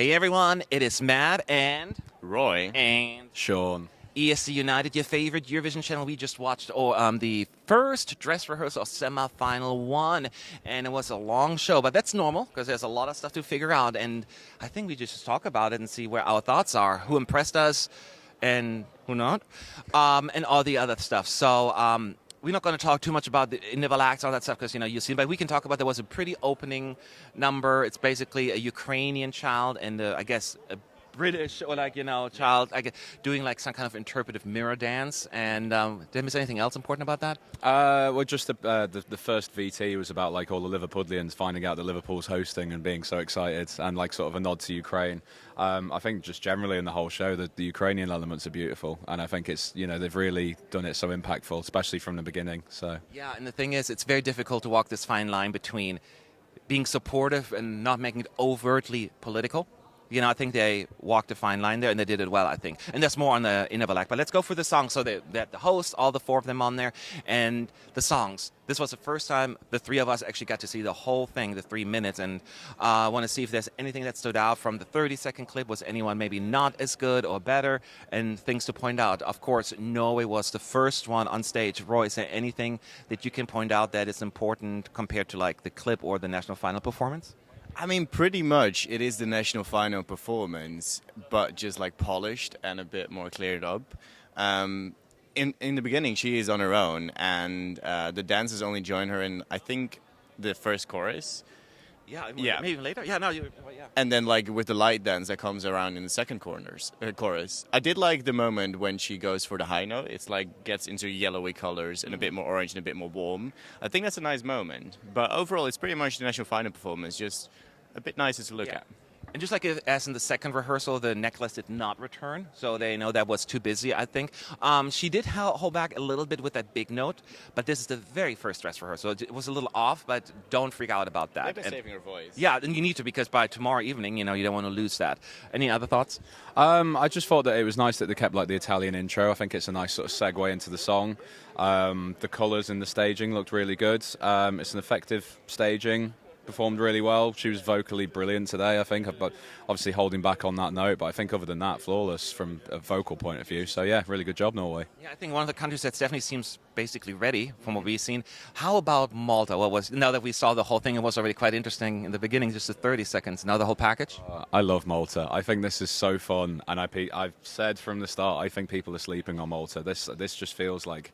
Hey everyone, it is Matt and Roy. and Sean. ESC United, your favorite Eurovision channel. We just watched the first dress rehearsal semi-final one, and it was a long show, but that's normal because there's a lot of stuff to figure out, and I think we just talk about it and see where our thoughts are, who impressed us and who not, and all the other stuff. So we're not going to talk too much about the individual acts, all that stuff, because you've seen. But we can talk about there was a pretty opening number. It's basically a Ukrainian child and I guess a British or child doing like some kind of interpretive mirror dance. And did I miss anything else important about that? Well, just the first VT was about like all the Liverpudlians finding out that Liverpool's hosting and being so excited, and like sort of a nod to Ukraine. I think just generally in the whole show, the Ukrainian elements are beautiful, and I think it's they've really done it so impactful, especially from the beginning. So yeah, and the thing is, it's very difficult to walk this fine line between being supportive and not making it overtly political. I think they walked a fine line there, and they did it well, I think. And that's more on the individual act. But let's go for the songs. So that the host, all the four of them on there, and the songs. This was the first time the three of us actually got to see the whole thing, the 3 minutes. And I want to see if there's anything that stood out from the 30-second clip. Was anyone maybe not as good or better? And things to point out. Of course, Norway was the first one on stage. Roy, is there anything that you can point out that is important compared to like the clip or the national final performance? I mean, pretty much it is the national final performance, but just like polished and a bit more cleared up. In the beginning, she is on her own, and the dancers only join her in, I think, the first chorus. Yeah, maybe even later. Yeah, no, yeah. And then like with the light dance that comes around in the second chorus. I did like the moment when she goes for the high note. It's like gets into yellowy colors and a bit more orange and a bit more warm. I think that's a nice moment. But overall, it's pretty much the national final performance, just a bit nicer to look at. And just like as in the second rehearsal, the necklace did not return, so they know that was too busy, I think. She did hold back a little bit with that big note, but this is the very first dress rehearsal. It was a little off, but don't freak out about that. Maybe saving her voice. Yeah, and you need to, because by tomorrow evening, you don't want to lose that. Any other thoughts? I just thought that it was nice that they kept like the Italian intro. I think it's a nice sort of segue into the song. The colours and the staging looked really good. It's an effective staging. Performed really well. She was vocally brilliant today, I think, but obviously holding back on that note. But I think other than that, flawless from a vocal point of view. So yeah, really good job, Norway. Yeah, I think one of the countries that definitely seems basically ready from what we've seen. How about Malta? Now that we saw the whole thing, it was already quite interesting in the beginning, just the 30 seconds. Now the whole package. I love Malta. I think this is so fun, and I've said from the start, I think people are sleeping on Malta. This just feels like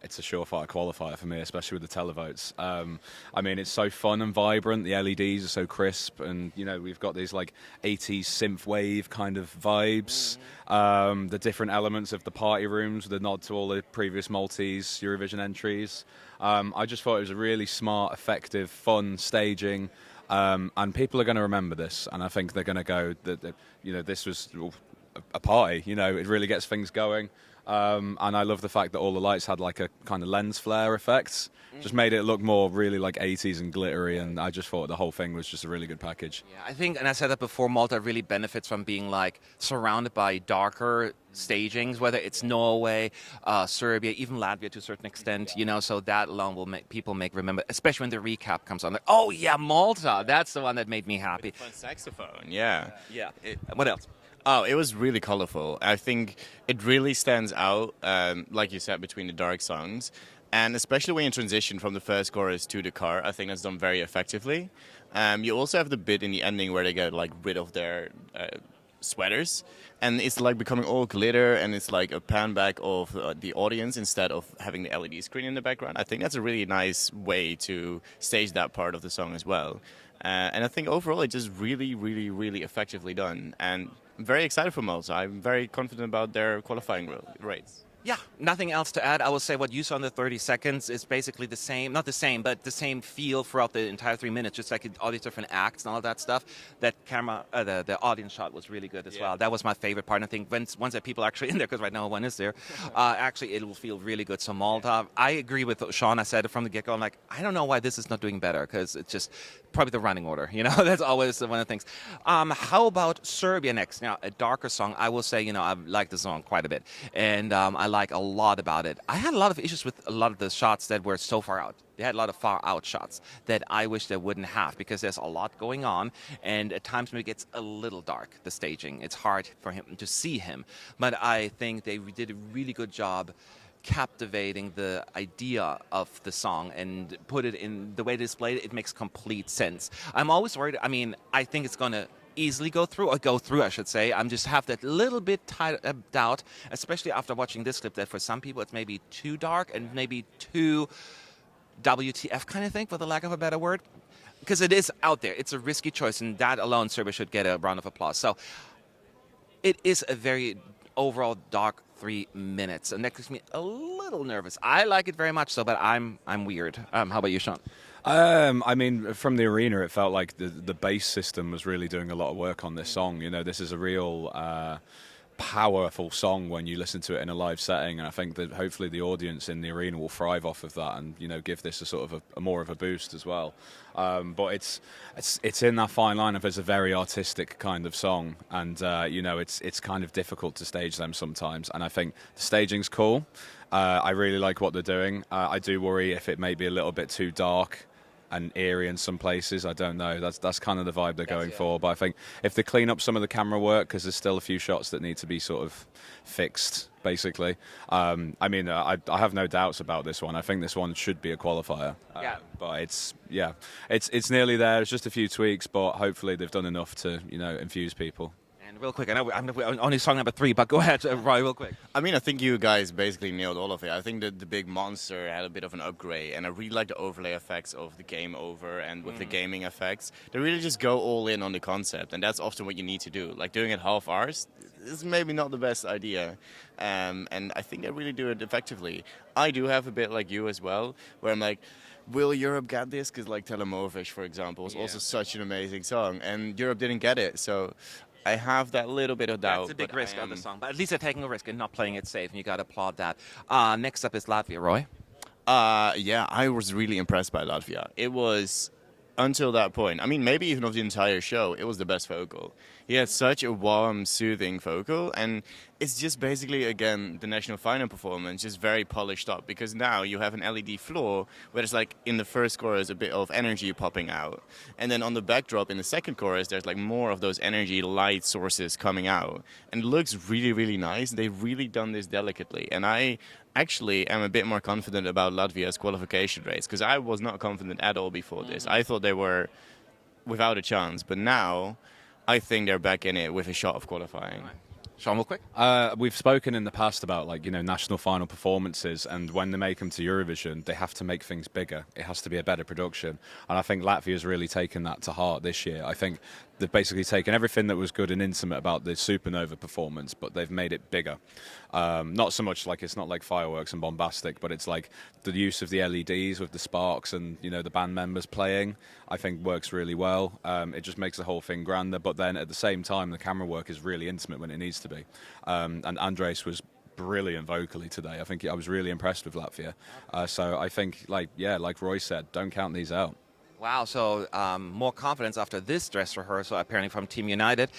it's a surefire qualifier for me, especially with the televotes. I mean, it's so fun and vibrant. The LEDs are so crisp, and we've got these like 80s synth wave kind of vibes. The different elements of the party rooms, the nod to all the previous Maltese Eurovision entries. I just thought it was a really smart, effective, fun staging, and people are going to remember this. And I think they're going to go that this was a party. It really gets things going. And I love the fact that all the lights had like a kind of lens flare effect. Just made it look more really like 80s and glittery, and I just thought the whole thing was just a really good package. Yeah, I think, and I said that before, Malta really benefits from being like surrounded by darker stagings, whether it's Norway, Serbia, even Latvia to a certain extent, so that alone will make people remember, especially when the recap comes on. Like, oh yeah, Malta, that's the one that made me happy. Fun saxophone, yeah. Yeah. What else? Oh, it was really colorful. I think it really stands out, like you said, between the dark songs. And especially when you transition from the first chorus to the car, I think that's done very effectively. You also have the bit in the ending where they get like rid of their sweaters. And it's like becoming all glitter, and it's like a pan back of the audience instead of having the LED screen in the background. I think that's a really nice way to stage that part of the song as well. And I think overall it's just really, really, really effectively done. And I'm very excited for Malta. I'm very confident about their qualifying rates. Yeah, nothing else to add. I will say what you saw in the 30 seconds is basically the same, not the same, but the same feel throughout the entire 3 minutes, just like all these different acts and all of that stuff. That camera, the audience shot was really good as well. That was my favorite part. And I think once that people are actually in there, because right now one is there, actually it will feel really good. So Malta, I agree with Sean. I said it from the get-go. I'm like, I don't know why this is not doing better, because it's just probably the running order. That's always one of the things. How about Serbia next? Now, a darker song. I will say, I like the song quite a bit. And I like a lot about it. I had a lot of issues with a lot of the shots that were so far out. They had a lot of far out shots that I wish they wouldn't have, because there's a lot going on, and at times when it gets a little dark, the staging, it's hard for him to see him. But I think they did a really good job captivating the idea of the song and put it in the way they displayed it. It makes complete sense. I'm always worried. I mean, I think it's going to easily go through, I should say. I'm just have that little bit doubt, especially after watching this clip, that for some people it's maybe too dark and maybe too WTF kind of thing, for the lack of a better word, because it is out there. It's a risky choice, and that alone, Serbia should get a round of applause. So it is a very overall dark 3 minutes, and that makes me a little nervous. I like it very much so, but I'm weird. How about you, Sean? I mean, from the arena, it felt like the bass system was really doing a lot of work on this song. You know, this is a real powerful song when you listen to it in a live setting, and I think that hopefully the audience in the arena will thrive off of that, and you know, give this a sort of a more of a boost as well. But it's in that fine line of, it's a very artistic kind of song, and you know, it's kind of difficult to stage them sometimes, and I think the staging's cool. I really like what they're doing. I do worry if it may be a little bit too dark and eerie in some places. I don't know. That's kind of the vibe they're going for. But I think if they clean up some of the camera work, because there's still a few shots that need to be sort of fixed, basically. I mean, I have no doubts about this one. I think this one should be a qualifier. But it's nearly there. It's just a few tweaks, but hopefully they've done enough to, you know, infuse people. Real quick, I know we're only song number 3, but go ahead, Roy, real quick. I mean, I think you guys basically nailed all of it. I think that the big monster had a bit of an upgrade, and I really like the overlay effects of the game over and with the gaming effects. They really just go all in on the concept, and that's often what you need to do. Like, doing it half hours is maybe not the best idea, and I think they really do it effectively. I do have a bit like you as well, where I'm like, will Europe get this? Because like Telemovish, for example, was also such an amazing song, and Europe didn't get it, so I have that little bit of doubt. That's a big risk on the song, but at least they're taking a risk and not playing it safe, and you got to applaud that. Next up is Latvia, Roy. Yeah, I was really impressed by Latvia. It was, until that point, I mean, maybe even of the entire show, it was the best vocal. He had such a warm, soothing vocal, and it's just basically, again, the national final performance, just very polished up, because now you have an LED floor where there's like, in the first chorus, a bit of energy popping out. And then on the backdrop in the second chorus, there's like more of those energy light sources coming out. And it looks really, really nice. They've really done this delicately. And I actually am a bit more confident about Latvia's qualification race, because I was not confident at all before this. I thought they were without a chance, but now I think they're back in it with a shot of qualifying. Sean, real quick. We've spoken in the past about, like, you know, national final performances, and when they make them to Eurovision, they have to make things bigger. It has to be a better production, and I think Latvia's really taken that to heart this year. I think they've basically taken everything that was good and intimate about the Supernova performance, but they've made it bigger. Not so much like, it's not like fireworks and bombastic, but it's like the use of the LEDs with the sparks and, you know, the band members playing, I think works really well. It just makes the whole thing grander, but then at the same time, the camera work is really intimate when it needs to be. And Andres was brilliant vocally today. I think I was really impressed with Latvia. So I think, like Roy said, don't count these out. Wow, so more confidence after this dress rehearsal, apparently from Team United.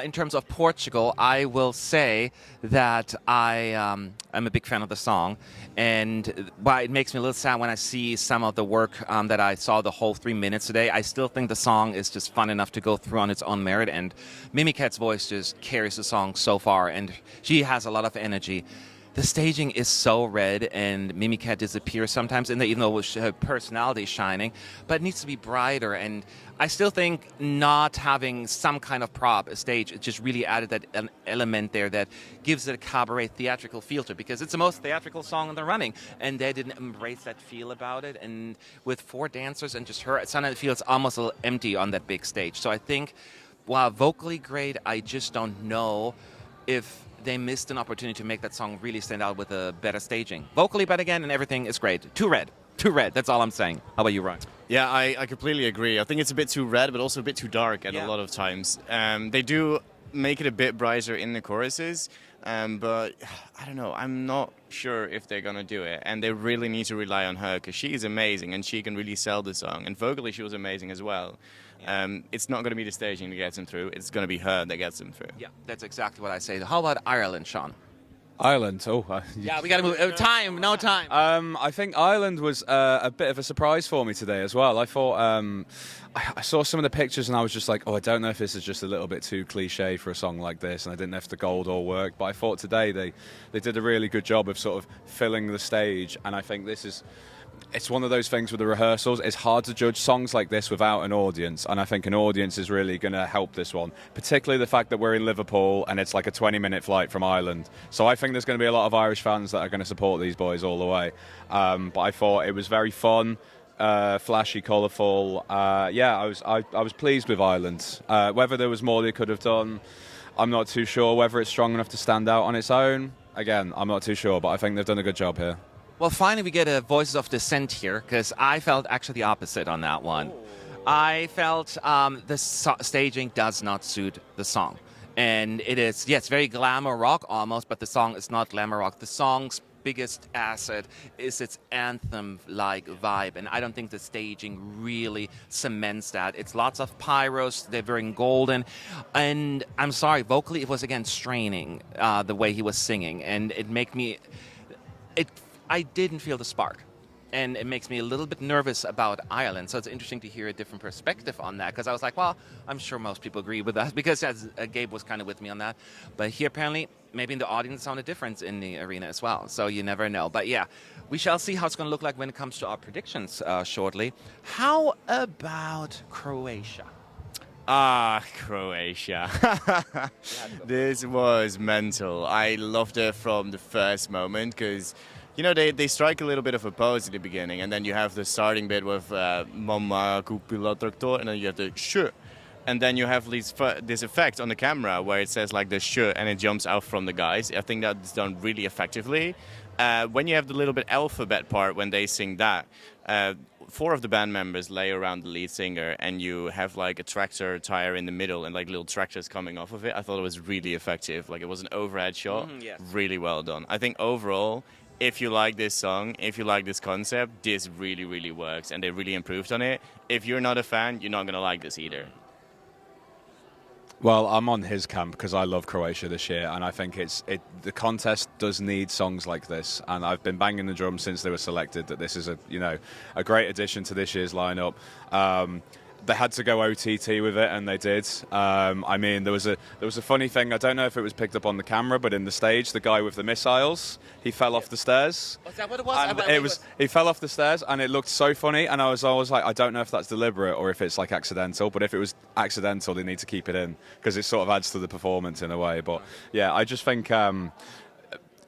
In terms of Portugal, I will say that I am a big fan of the song, and while it makes me a little sad when I see some of the work that I saw the whole 3 minutes today, I still think the song is just fun enough to go through on its own merit, and Mimikat's voice just carries the song so far, and she has a lot of energy. The staging is so red, and Mimikat disappears sometimes in there, even though her personality is shining, but it needs to be brighter. And I still think not having some kind of prop, a stage, it just really added that an element there that gives it a cabaret theatrical feel to it, because it's the most theatrical song in the running, and they didn't embrace that feel about it. And with 4 dancers and just her, it sometimes feels almost a little empty on that big stage. So I think, while vocally great, I just don't know if they missed an opportunity to make that song really stand out with a better staging. Vocally, but again, and everything is great. Too red. That's all I'm saying. How about you, Ryan? Yeah, I completely agree. I think it's a bit too red, but also a bit too dark at a lot of times. They do make it a bit brighter in the choruses, but I don't know. I'm not sure if they're going to do it, and they really need to rely on her, because she is amazing, and she can really sell the song. And vocally, she was amazing as well. It's not going to be the staging that gets them through. It's going to be her that gets them through. Yeah, that's exactly what I say. How about Ireland, Sean? Ireland. Yeah, we got to move. No time. I think Ireland was a bit of a surprise for me today as well. I thought I saw some of the pictures and I was just like, I don't know if this is just a little bit too cliche for a song like this, and I didn't know if the gold all worked. But I thought today they did a really good job of sort of filling the stage, and I think it's one of those things with the rehearsals. It's hard to judge songs like this without an audience, and I think an audience is really going to help this one, particularly the fact that we're in Liverpool and it's like a 20-minute flight from Ireland. So I think there's going to be a lot of Irish fans that are going to support these boys all the way. But I thought it was very fun, flashy, colourful. I was pleased with Ireland. Whether there was more they could have done, I'm not too sure. Whether it's strong enough to stand out on its own, again, I'm not too sure, but I think they've done a good job here. Well, finally we get a Voices of Dissent here, because I felt actually the opposite on that one. I felt the staging does not suit the song. And it's very glamour rock almost, but the song is not glamour rock. The song's biggest asset is its anthem-like vibe, and I don't think the staging really cements that. It's lots of pyros, they're very golden, and I'm sorry, vocally it was again straining the way he was singing, and I didn't feel the spark, and it makes me a little bit nervous about Ireland. So it's interesting to hear a different perspective on that, because I was like, well, I'm sure most people agree with that, because Gabe was kind of with me on that. But here, apparently, maybe in the audience found a difference in the arena as well. So you never know. But yeah, we shall see how it's going to look like when it comes to our predictions shortly. How about Croatia? Croatia. This was mental. I loved it from the first moment, because they strike a little bit of a pose at the beginning, and then you have the starting bit with Mama kupila traktor, and then you have the sh, and then you have this effect on the camera where it says like the sh, and it jumps out from the guys. I think that's done really effectively. When you have the little bit alphabet part, when they sing that, 4 of the band members lay around the lead singer, and you have like a tractor tire in the middle and like little tractors coming off of it. I thought it was really effective. Like, it was an overhead shot. Yes. Really well done. I think overall, if you like this song, if you like this concept, this really, really works, and they really improved on it. If you're not a fan, you're not going to like this either. Well, I'm on his camp because I love Croatia this year, and I think the contest does need songs like this, and I've been banging the drum since they were selected that this is a great addition to this year's lineup. They had to go OTT with it, and they did. I mean, there was a funny thing. I don't know if it was picked up on the camera, but in the stage, the guy with the missiles, he fell off the stairs. Was that what it was? He fell off the stairs, and it looked so funny. And I was always like, I don't know if that's deliberate or if it's like accidental. But if it was accidental, they need to keep it in, because it sort of adds to the performance in a way. But yeah, I just think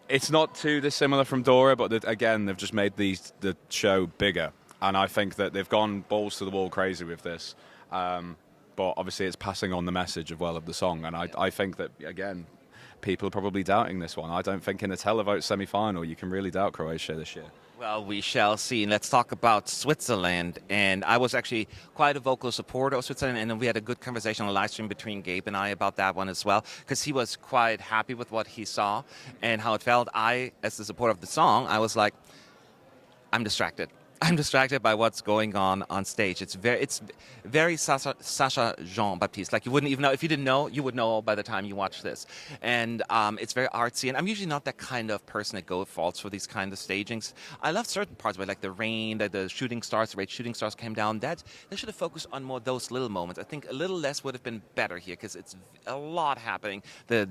it's not too dissimilar from Dora, but again, they've just made the show bigger. And I think that they've gone balls to the wall crazy with this. But obviously it's passing on the message of the song. And I think that, again, people are probably doubting this one. I don't think in a televote semi-final you can really doubt Croatia this year. Well, we shall see. And let's talk about Switzerland. And I was actually quite a vocal supporter of Switzerland. And we had a good conversation on the live stream between Gabe and I about that one as well, because he was quite happy with what he saw and how it felt. As the supporter of the song, I was like, I'm distracted. I'm distracted by what's going on stage. It's very Sacha Jean-Baptiste. Like, you wouldn't even know. If you didn't know, you would know by the time you watch this. And it's very artsy. And I'm usually not that kind of person that falls for these kind of stagings. I love certain parts of it, like the rain, the shooting stars, the red shooting stars came down. They should have focused on more those little moments. I think a little less would have been better here, because it's a lot happening. The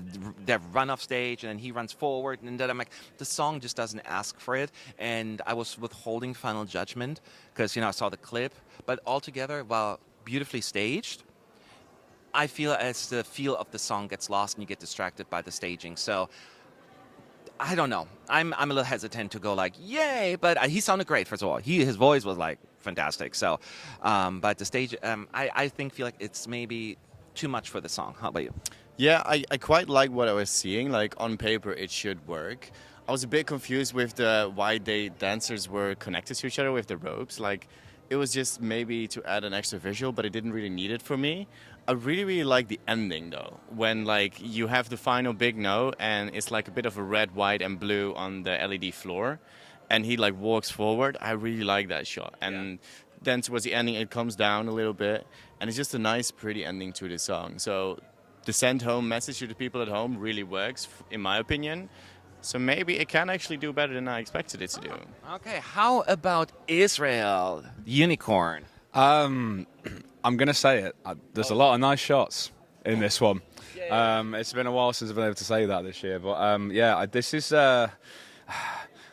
run off stage, and then he runs forward, and then I'm like, the song just doesn't ask for it. And I was withholding final judgment, because I saw the clip, but altogether, while beautifully staged, I feel as the feel of the song gets lost and you get distracted by the staging. So I don't know. I'm a little hesitant to go like, yay, but he sounded great. First of all, his voice was like fantastic. So, but the stage, I feel like it's maybe too much for the song. How about you? Yeah, I quite like what I was seeing. Like, on paper, it should work. I was a bit confused with why the dancers were connected to each other with the ropes. Like, it was just maybe to add an extra visual, but it didn't really need it for me. I really, really like the ending, though, when like you have the final big note, and it's like a bit of a red, white, and blue on the LED floor, and he like walks forward. I really like that shot. And then towards the ending, it comes down a little bit, and it's just a nice, pretty ending to the song. So the send home message to the people at home really works, in my opinion. So maybe it can actually do better than I expected it to do. Okay, how about Israel, Unicorn? I'm going to say it. There's a lot of nice shots in this one. It's been a while since I've been able to say that this year. But this is...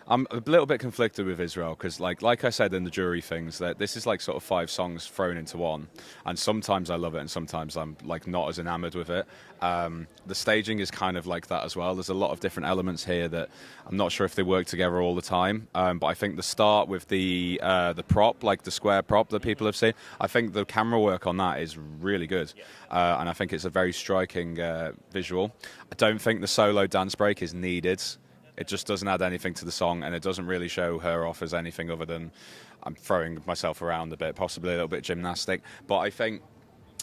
I'm a little bit conflicted with Israel because, like I said in the jury things, that this is like sort of 5 songs thrown into one, and sometimes I love it and sometimes I'm like not as enamored with it. The staging is kind of like that as well. There's a lot of different elements here that I'm not sure if they work together all the time. But I think the start with the prop, like the square prop that people have seen, I think the camera work on that is really good, and I think it's a very striking visual. I don't think the solo dance break is needed. It just doesn't add anything to the song, and it doesn't really show her off as anything other than I'm throwing myself around a bit, possibly a little bit gymnastic. But I think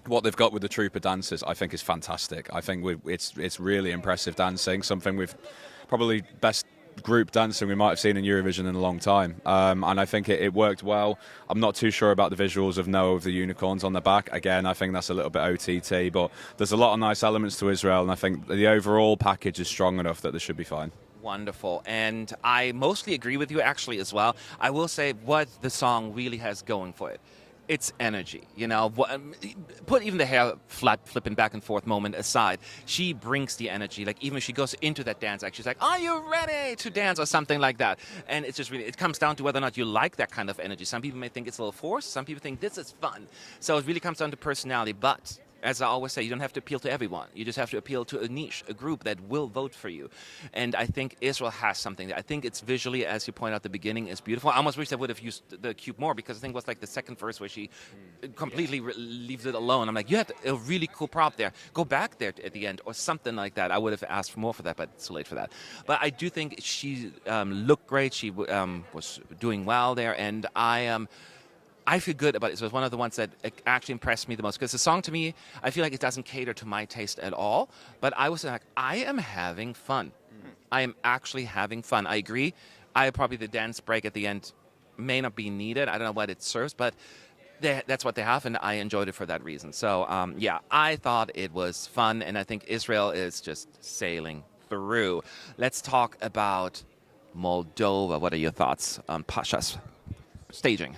what they've got with the troupe of dancers, I think is fantastic. I think it's really impressive dancing, something with probably best group dancing we might have seen in Eurovision in a long time. And I think it worked well. I'm not too sure about the visuals of Noah with the unicorns on the back. Again, I think that's a little bit OTT, but there's a lot of nice elements to Israel, and I think the overall package is strong enough that this should be fine. Wonderful. And I mostly agree with you actually as well. I will say what the song really has going for it. It's energy, put even the hair flipping back and forth moment aside. She brings the energy. Like even if she goes into that dance act, she's like, are you ready to dance or something like that? And it's just really, it comes down to whether or not you like that kind of energy. Some people may think it's a little forced. Some people think this is fun. So it really comes down to personality. But as I always say, you don't have to appeal to everyone. You just have to appeal to a niche, a group that will vote for you. And I think Israel has something. I think it's visually, as you point out at the beginning, is beautiful. I almost wish they would have used the cube more because I think it was like the second verse where she completely leaves it alone. I'm like, you had a really cool prop there. Go back there at the end or something like that. I would have asked for more for that, but it's too late for that. But I do think she looked great. She was doing well there. And I feel good about it. So it's one of the ones that actually impressed me the most. Because the song, to me, I feel like it doesn't cater to my taste at all. But I was like, I am having fun. I am actually having fun. I agree. Probably the dance break at the end may not be needed. I don't know what it serves, but that's what they have, and I enjoyed it for that reason. So, I thought it was fun, and I think Israel is just sailing through. Let's talk about Moldova. What are your thoughts on Pasha's staging?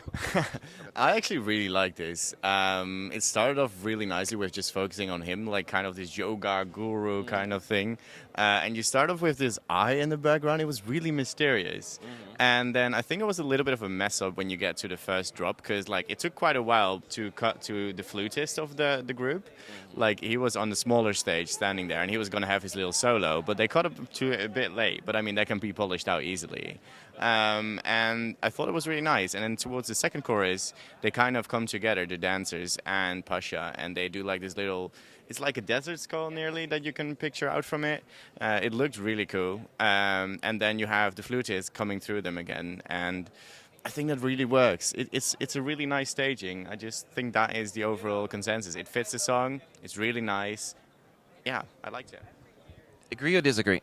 I actually really like this. It started off really nicely with just focusing on him, like kind of this yoga guru kind of thing. And you start off with this eye in the background. It was really mysterious. And then I think it was a little bit of a mess up when you get to the first drop, because like it took quite a while to cut to the flutist of the group. Like he was on the smaller stage standing there and he was going to have his little solo, but they cut up to it a bit late. But I mean, that can be polished out easily. And I thought it was really nice. And then towards the second chorus, they kind of come together, the dancers and Pasha, and they do like this little, it's like a desert skull nearly that you can picture out from it. It looked really cool. And then you have the flutist coming through them again. And I think that really works. It's a really nice staging. I just think that is the overall consensus. It fits the song. It's really nice. Yeah, I liked it. Agree or disagree?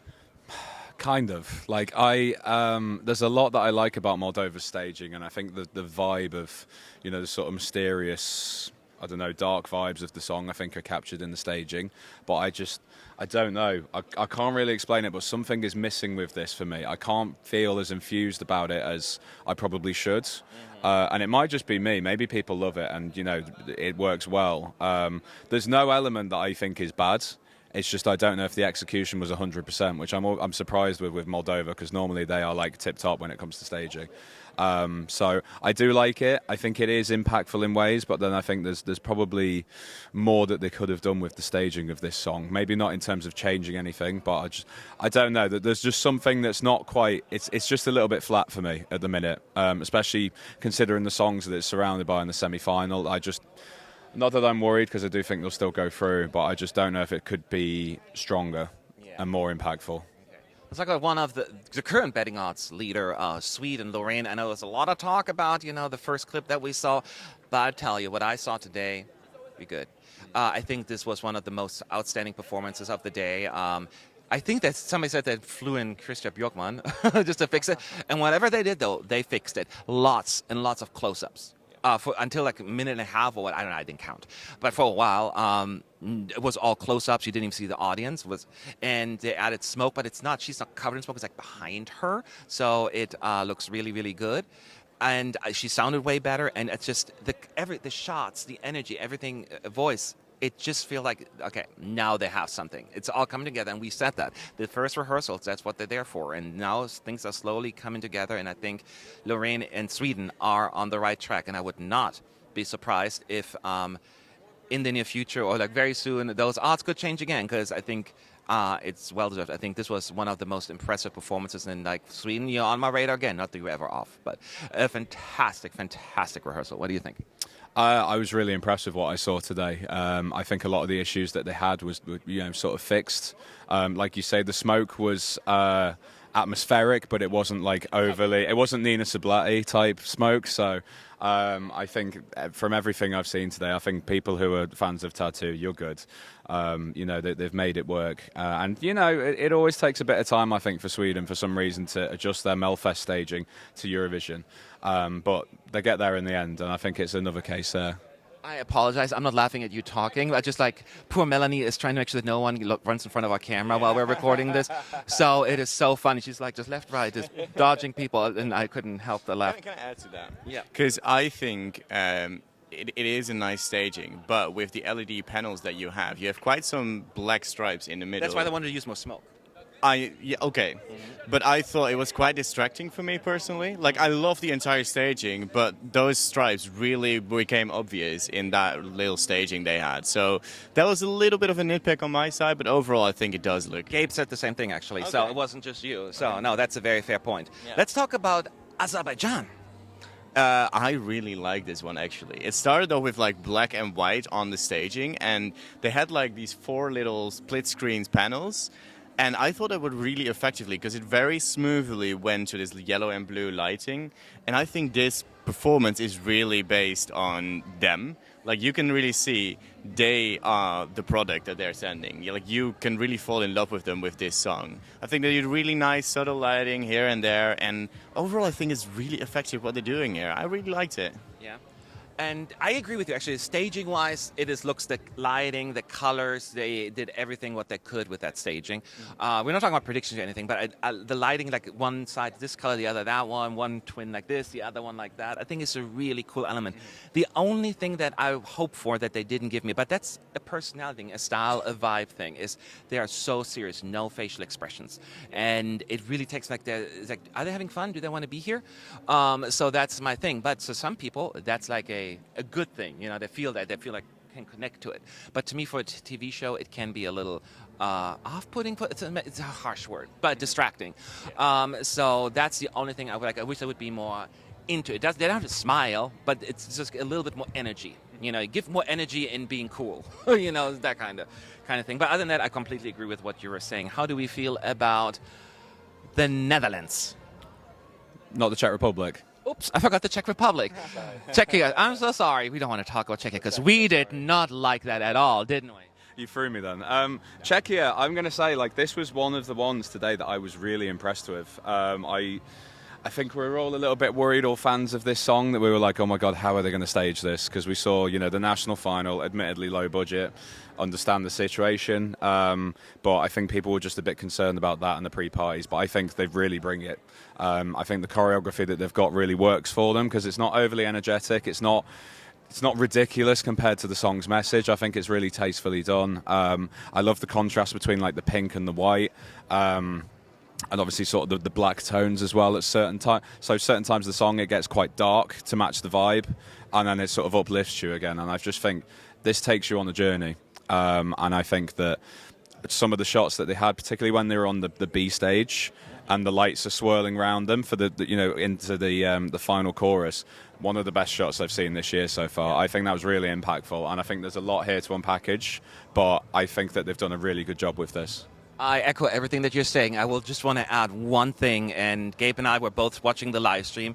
Kind of. Like there's a lot that I like about Moldova's staging, and I think the vibe of, the sort of mysterious, I don't know, dark vibes of the song I think are captured in the staging. But I don't know. I can't really explain it, but something is missing with this for me. I can't feel as infused about it as I probably should. And it might just be me. Maybe people love it and, it works well. There's no element that I think is bad. It's just I don't know if the execution was 100%, which I'm surprised with Moldova, because normally they are like tip-top when it comes to staging. So I do like it. I think it is impactful in ways, but then I think there's probably more that they could have done with the staging of this song. Maybe not in terms of changing anything, but I don't know. That there's just something that's not quite. It's just a little bit flat for me at the minute, especially considering the songs that it's surrounded by in the semi-final. Not that I'm worried, because I do think they'll still go through, but I just don't know if it could be stronger and more impactful. Let's talk about one of the current betting odds leader, Sweden, Lorraine. I know there's a lot of talk about, the first clip that we saw, but I tell you, what I saw today, be good. I think this was one of the most outstanding performances of the day. I think that somebody said that flew in Christian Björkman just to fix it. And whatever they did, though, they fixed it. Lots and lots of close-ups for until like a minute and a half or what, I don't know, I didn't count. But for a while, it was all close-ups. You didn't even see the audience. And they added smoke, but it's not. She's not covered in smoke. It's like behind her. So it looks really, really good. And she sounded way better. And it's just the shots, the energy, everything, voice. It just feels like, okay, now they have something. It's all coming together, and we said that. The first rehearsals, that's what they're there for. And now things are slowly coming together, and I think Lorraine and Sweden are on the right track. And I would not be surprised if in the near future or like very soon, those odds could change again, because I think it's well-deserved. I think this was one of the most impressive performances in like Sweden. You're on my radar again, not that you're ever off, but a fantastic, fantastic rehearsal. What do you think? I was really impressed with what I saw today. I think a lot of the issues that they had was, sort of fixed. Like you say, the smoke was atmospheric, but it wasn't like overly. It wasn't Nina Subleti type smoke. So I think from everything I've seen today, I think people who are fans of Tattoo, you're good. They've made it work. And it always takes a bit of time, I think, for Sweden for some reason to adjust their Melfest staging to Eurovision. But they get there in the end, and I think it's another case there. I apologize. I'm not laughing at you talking. I just like poor Melanie is trying to make sure that no one runs in front of our camera while we're recording this. So it is so funny. She's like just left, right, just dodging people, and I couldn't help the laugh. Can I add to that? Yeah. Because I think it is a nice staging, but with the LED panels that you have quite some black stripes in the middle. That's why they wanted to use more smoke. Okay. But I thought it was quite distracting for me personally. Like, I love the entire staging, but those stripes really became obvious in that little staging they had. So that was a little bit of a nitpick on my side, but overall I think it does look. Gabe said the same thing, actually, Okay. so it wasn't just you. So, no, that's a very fair point. Yeah. Let's talk about Azerbaijan. I really like this one, actually. It started off with like black and white on the staging, and they had like these 4 little split screens panels. And I thought it would really effectively, because it very smoothly went to this yellow and blue lighting. And I think this performance is really based on them. Like, you can really see they are the product that they're sending. You can really fall in love with them with this song. I think they did really nice, subtle lighting here and there. And overall, I think it's really effective what they're doing here. I really liked it. Yeah. And I agree with you, actually. Staging-wise, looks the lighting, the colors. They did everything what they could with that staging. We're not talking about predictions or anything, but the lighting, like one side this color, the other that one twin like this, the other one like that, I think it's a really cool element. The only thing that I hope for that they didn't give me, but that's a personality thing, a style, a vibe thing, is they are so serious, no facial expressions. And it really takes are they having fun? Do they want to be here? So that's my thing. But so some people, that's like a good thing. They feel like can connect to it. But to me, for a TV show, it can be a little off-putting. It's a harsh word, but distracting. Yeah. So that's the only thing I would like. I wish I would be more into it. They don't have to smile, but it's just a little bit more energy. Give more energy in being cool. That kind of thing. But other than that, I completely agree with what you were saying. How do we feel about the Netherlands? Not the Czech Republic. Oops, I forgot the Czech Republic. Czechia, I'm so sorry. We don't want to talk about Czechia because we did not like that at all, didn't we? You threw me then. Czechia, I'm going to say, this was one of the ones today that I was really impressed with. I think we were all a little bit worried, all fans of this song, that we were like, oh my God, how are they going to stage this? Because we saw, the national final, admittedly low budget, understand the situation. But I think people were just a bit concerned about that and the pre-parties. But I think they really bring it. I think the choreography that they've got really works for them because it's not overly energetic. It's not ridiculous compared to the song's message. I think it's really tastefully done. I love the contrast between the pink and the white. And obviously sort of the black tones as well at certain times. So certain times of the song, it gets quite dark to match the vibe. And then it sort of uplifts you again. And I just think this takes you on a journey. And I think that some of the shots that they had, particularly when they were on the B stage and the lights are swirling around them for into the final chorus, one of the best shots I've seen this year so far. I think that was really impactful. And I think there's a lot here to unpackage. But I think that they've done a really good job with this. I echo everything that you're saying. I will just want to add one thing, and Gabe and I were both watching the live stream,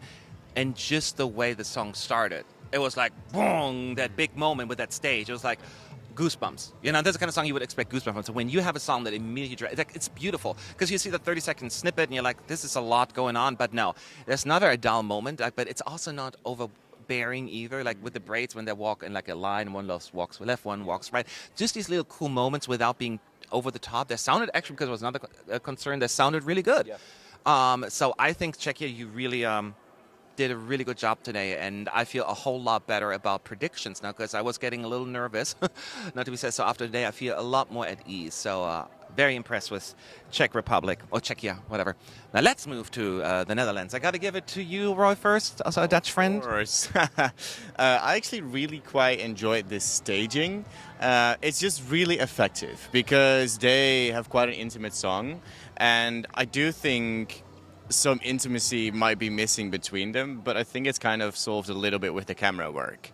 and just the way the song started, it was like, boom, that big moment with that stage. It was like goosebumps. That's the kind of song you would expect goosebumps from. So when you have a song that immediately, it's beautiful, because you see the 30-second snippet, and you're like, this is a lot going on, but no, there's never a dull moment, but it's also not overbearing. overbearing either. Like with the braids when they walk in like a line, one walks left, one walks right. Just these little cool moments without being over the top. They sounded actually, because it was another concern, they sounded really good. Yeah. So I think Czechia, you really did a really good job today, and I feel a whole lot better about predictions now, because I was getting a little nervous, not to be said. So after today, I feel a lot more at ease. So very impressed with Czech Republic, or Czechia, whatever. Now let's move to the Netherlands. I got to give it to you, Roy, first, also a Dutch friend. Of course. I actually really quite enjoyed this staging. It's just really effective because they have quite an intimate song, and I do think some intimacy might be missing between them, but I think it's kind of solved a little bit with the camera work.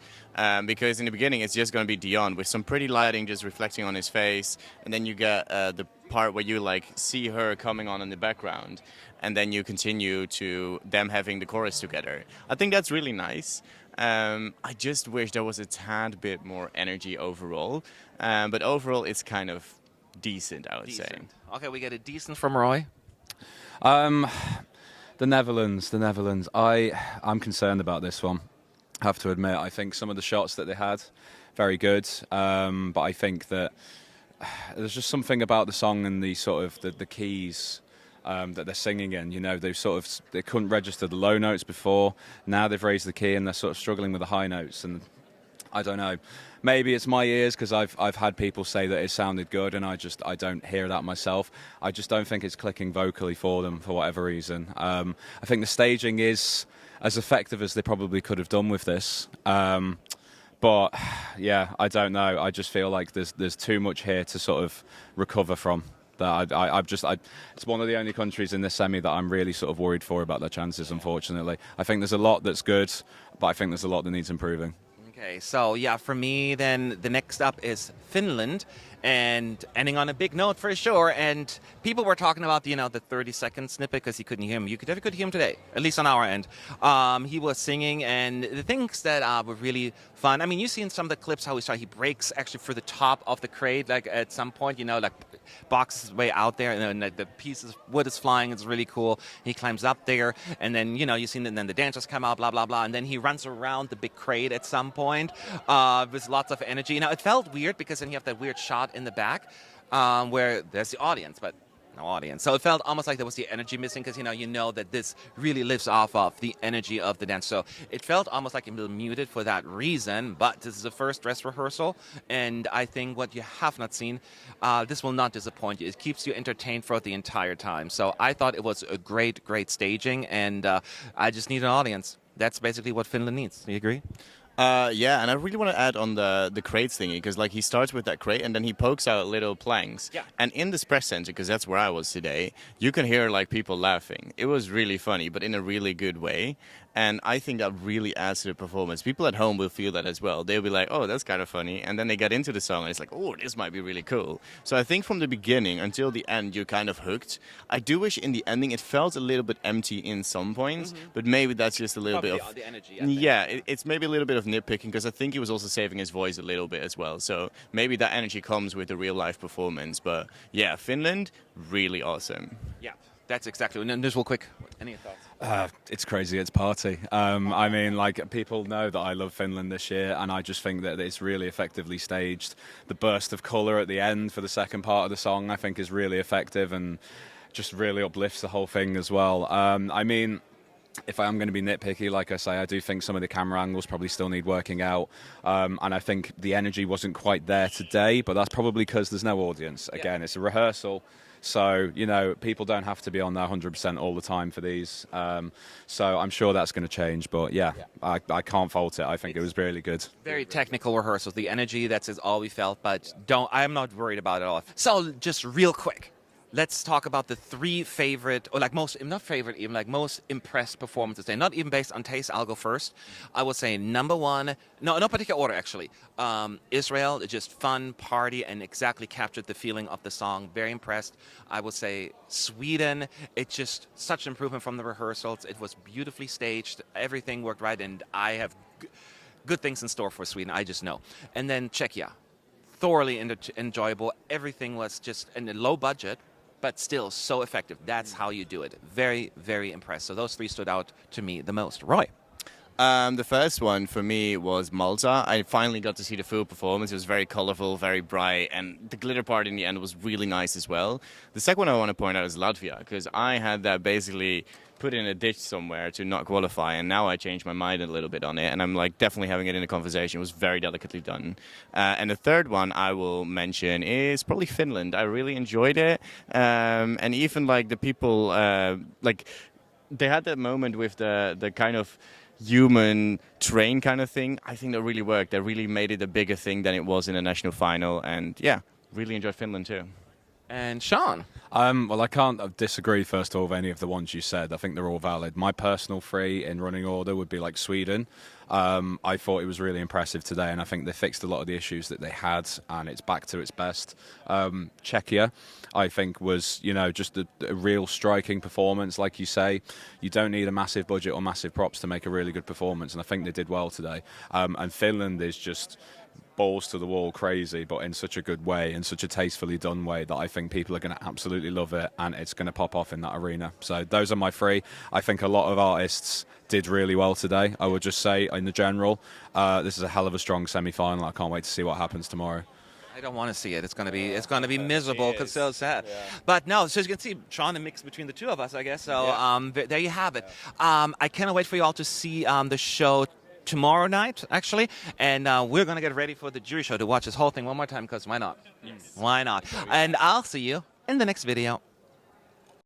Because in the beginning it's just going to be Dion with some pretty lighting just reflecting on his face, and then you get the part where you like see her coming on in the background, and then you continue to them having the chorus together. I think that's really nice. I just wish there was a tad bit more energy overall, but overall it's kind of decent, I would say. Okay, we get a decent from Roy. The Netherlands. I'm concerned about this one. I have to admit, I think some of the shots that they had, very good. But I think that there's just something about the song and the sort of the keys that they're singing in. You know, they couldn't register the low notes before. Now they've raised the key and they're sort of struggling with the high notes. And I don't know. Maybe it's my ears, because I've had people say that it sounded good, and I don't hear that myself. I just don't think it's clicking vocally for them for whatever reason. I think the staging is as effective as they probably could have done with this. But yeah, I don't know. I just feel like there's too much here to sort of recover from. It's one of the only countries in this semi that I'm really sort of worried for about their chances, unfortunately. I think there's a lot that's good, but I think there's a lot that needs improving. Okay, so yeah, for me then the next up is Finland, and ending on a big note for sure. And people were talking about the 30-second snippet because you couldn't hear him. You could hear him today, at least on our end. He was singing, and the things that were really fun. I mean, you see in some of the clips how he breaks actually for the top of the crate, like at some point, like boxes way out there, and then the pieces of wood is flying. It's really cool. He climbs up there, and then you see, and then the dancers come out, blah blah blah, and then he runs around the big crate at some point with lots of energy. Now it felt weird because then you have that weird shot in the back where there's the audience, but no audience. So it felt almost like there was the energy missing, because you know that this really lives off of the energy of the dance. So it felt almost like a little muted for that reason. But this is the first dress rehearsal, and I think what you have not seen, this will not disappoint you. It keeps you entertained throughout the entire time. So I thought it was a great staging, and I just need an audience. That's basically what Finland needs. Do you agree? Yeah, and I really want to add on the crates thingy, because he starts with that crate and then he pokes out little planks. Yeah. And in this press center, because that's where I was today, you can hear people laughing. It was really funny, but in a really good way. And I think that really adds to the performance. People at home will feel that as well. They'll be like, oh, that's kind of funny. And then they get into the song and it's like, oh, this might be really cool. So I think from the beginning until the end, you're kind of hooked. I do wish in the ending it felt a little bit empty in some points, but maybe that's just a little bit of the energy. Yeah, it's maybe a little bit of nitpicking, because I think he was also saving his voice a little bit as well. So maybe that energy comes with the real life performance. But yeah, Finland, really awesome. Yeah, that's exactly. And then just real quick, any thoughts? It's crazy. It's party. I mean, people know that I love Finland this year, and I just think that it's really effectively staged. The burst of colour at the end for the second part of the song, I think, is really effective and just really uplifts the whole thing as well. I mean, if I am going to be nitpicky, like I say, I do think some of the camera angles probably still need working out. And I think the energy wasn't quite there today, but that's probably because there's no audience. Again, It's a rehearsal. So, people don't have to be on there 100% all the time for these. So I'm sure that's going to change. But yeah. I can't fault it. I think it was really good. Very technical rehearsals. The energy, that's all we felt. But I'm not worried about it at all. So just real quick. Let's talk about the three favorite, or most impressed performances today. Not even based on taste, I'll go first. I would say number one, no particular order actually. Israel, just fun, party, and exactly captured the feeling of the song. Very impressed. I would say Sweden, it's just such improvement from the rehearsals. It was beautifully staged. Everything worked right, and I have good things in store for Sweden, I just know. And then Czechia, thoroughly enjoyable. Everything was just in a low budget, but still so effective. That's how you do it. Very, very impressed. So those three stood out to me the most. Roy? The first one for me was Malta. I finally got to see the full performance. It was very colorful, very bright, and the glitter part in the end was really nice as well. The second one I want to point out is Latvia, because I had that basically put in a ditch somewhere to not qualify, and now I changed my mind a little bit on it, and I'm like definitely having it in a conversation. It was very delicately done. And the third one I will mention is probably Finland. I really enjoyed it, and even like the people, like they had that moment with the kind of human train kind of thing. I think that really worked. They really made it a bigger thing than it was in the national final, and yeah, really enjoyed Finland too. And Sean? Well, I can't disagree, first of all, with any of the ones you said. I think they're all valid. My personal three in running order would be like Sweden. I thought it was really impressive today, and I think they fixed a lot of the issues that they had, and it's back to its best. Czechia, I think, was, you know, just a real striking performance. Like you say, you don't need a massive budget or massive props to make a really good performance, and I think they did well today. And Finland is just balls to the wall crazy, but in such a good way, in such a tastefully done way, that I think people are going to absolutely love it, and it's going to pop off in that arena. So those are my three. I think a lot of artists did really well today. I would just say, in the general, this is a hell of a strong semi-final. I can't wait to see what happens tomorrow. I don't want to see it. It's going to be miserable because so sad. Yeah. But no, so you can see Sean, a mix between the two of us, I guess. So there you have it. I cannot wait for you all to see the show tomorrow night, actually, and we're going to get ready for the jury show to watch this whole thing one more time, because why not? Yes. Why not? And I'll see you in the next video.